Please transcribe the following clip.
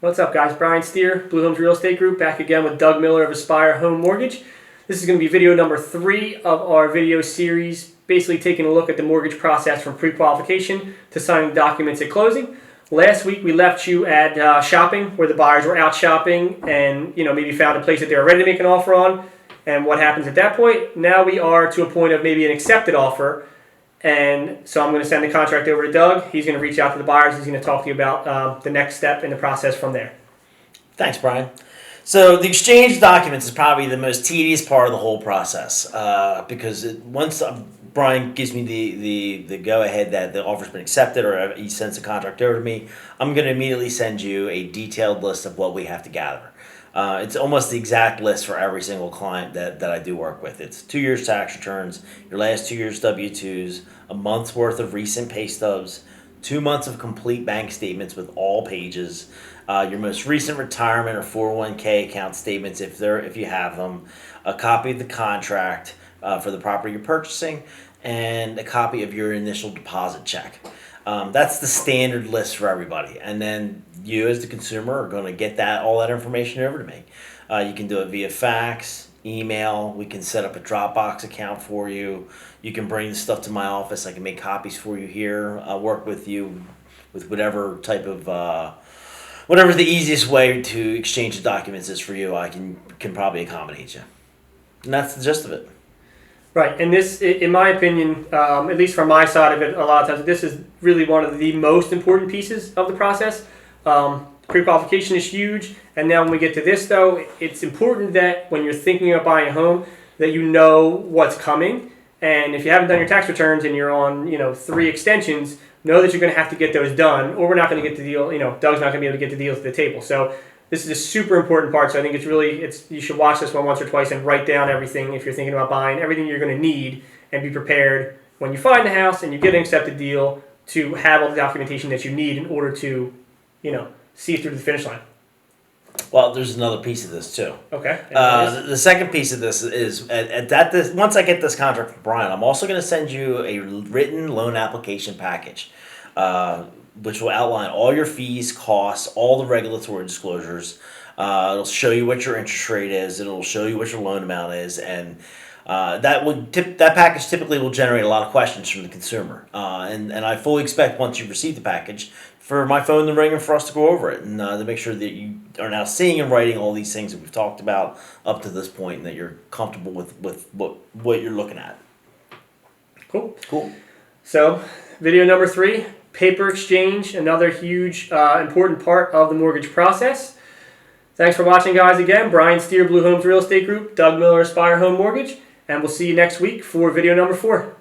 What's up, guys? Brian Steer, Blue Homes Real Estate Group, back again with Doug Miller of Aspire Home Mortgage. This is going to be video number 3 of our video series, basically taking a look at the mortgage process from pre-qualification to signing documents at closing. Last week we left you at shopping, where the buyers were out shopping and maybe found a place that they were ready to make an offer on, and what happens at that point. Now we are to a point of maybe an accepted offer. And so I'm going to send the contract over to Doug. He's going to reach out to the buyers. He's going to talk to you about the next step in the process from there. Thanks, Brian. So the exchange of documents is probably the most tedious part of the whole process because once Brian gives me the go-ahead that the offer's been accepted or he sends the contract over to me, I'm going to immediately send you a detailed list of what we have to gather. It's almost the exact list for every single client that I do work with. It's 2 years tax returns, your last 2 years W-2s, a month's worth of recent pay stubs, 2 months of complete bank statements with all pages, your most recent retirement or 401k account statements if you have them, a copy of the contract for the property you're purchasing, and a copy of your initial deposit check. That's the standard list for everybody. And then you as the consumer are going to get all that information over to me. You can do it via fax, email. We can set up a Dropbox account for you. You can bring the stuff to my office. I can make copies for you here. I'll work with you with whatever type of, whatever the easiest way to exchange the documents is for you. I can probably accommodate you. And that's the gist of it. Right, and this, in my opinion, at least from my side of it, a lot of times, this is really one of the most important pieces of the process. Pre-qualification is huge, and now when we get to this, though, it's important that when you're thinking of buying a home, that you know what's coming. And if you haven't done your tax returns and you're on, 3 extensions, know that you're going to have to get those done, or we're not going to get the deal. Doug's not going to be able to get the deals to the table. So this is a super important part, so I think you should watch this one once or twice and write down everything if you're thinking about buying, everything you're going to need, and be prepared when you find the house and you get an accepted deal to have all the documentation that you need in order to, see through the finish line. Well, there's another piece of this too. Okay. The second piece of this is once I get this contract from Brian, I'm also going to send you a written loan application package. Which will outline all your fees, costs, all the regulatory disclosures. It'll show you what your interest rate is. It'll show you what your loan amount is, and that package typically will generate a lot of questions from the consumer. And I fully expect once you receive the package for my phone to ring and for us to go over it and to make sure that you are now seeing and writing all these things that we've talked about up to this point, and that you're comfortable with what you're looking at. Cool. So, video number 3. Paper exchange, another huge, important part of the mortgage process. Thanks for watching, guys. Again, Brian Steer, Blue Homes Real Estate Group, Doug Miller, Aspire Home Mortgage, and we'll see you next week for video number 4.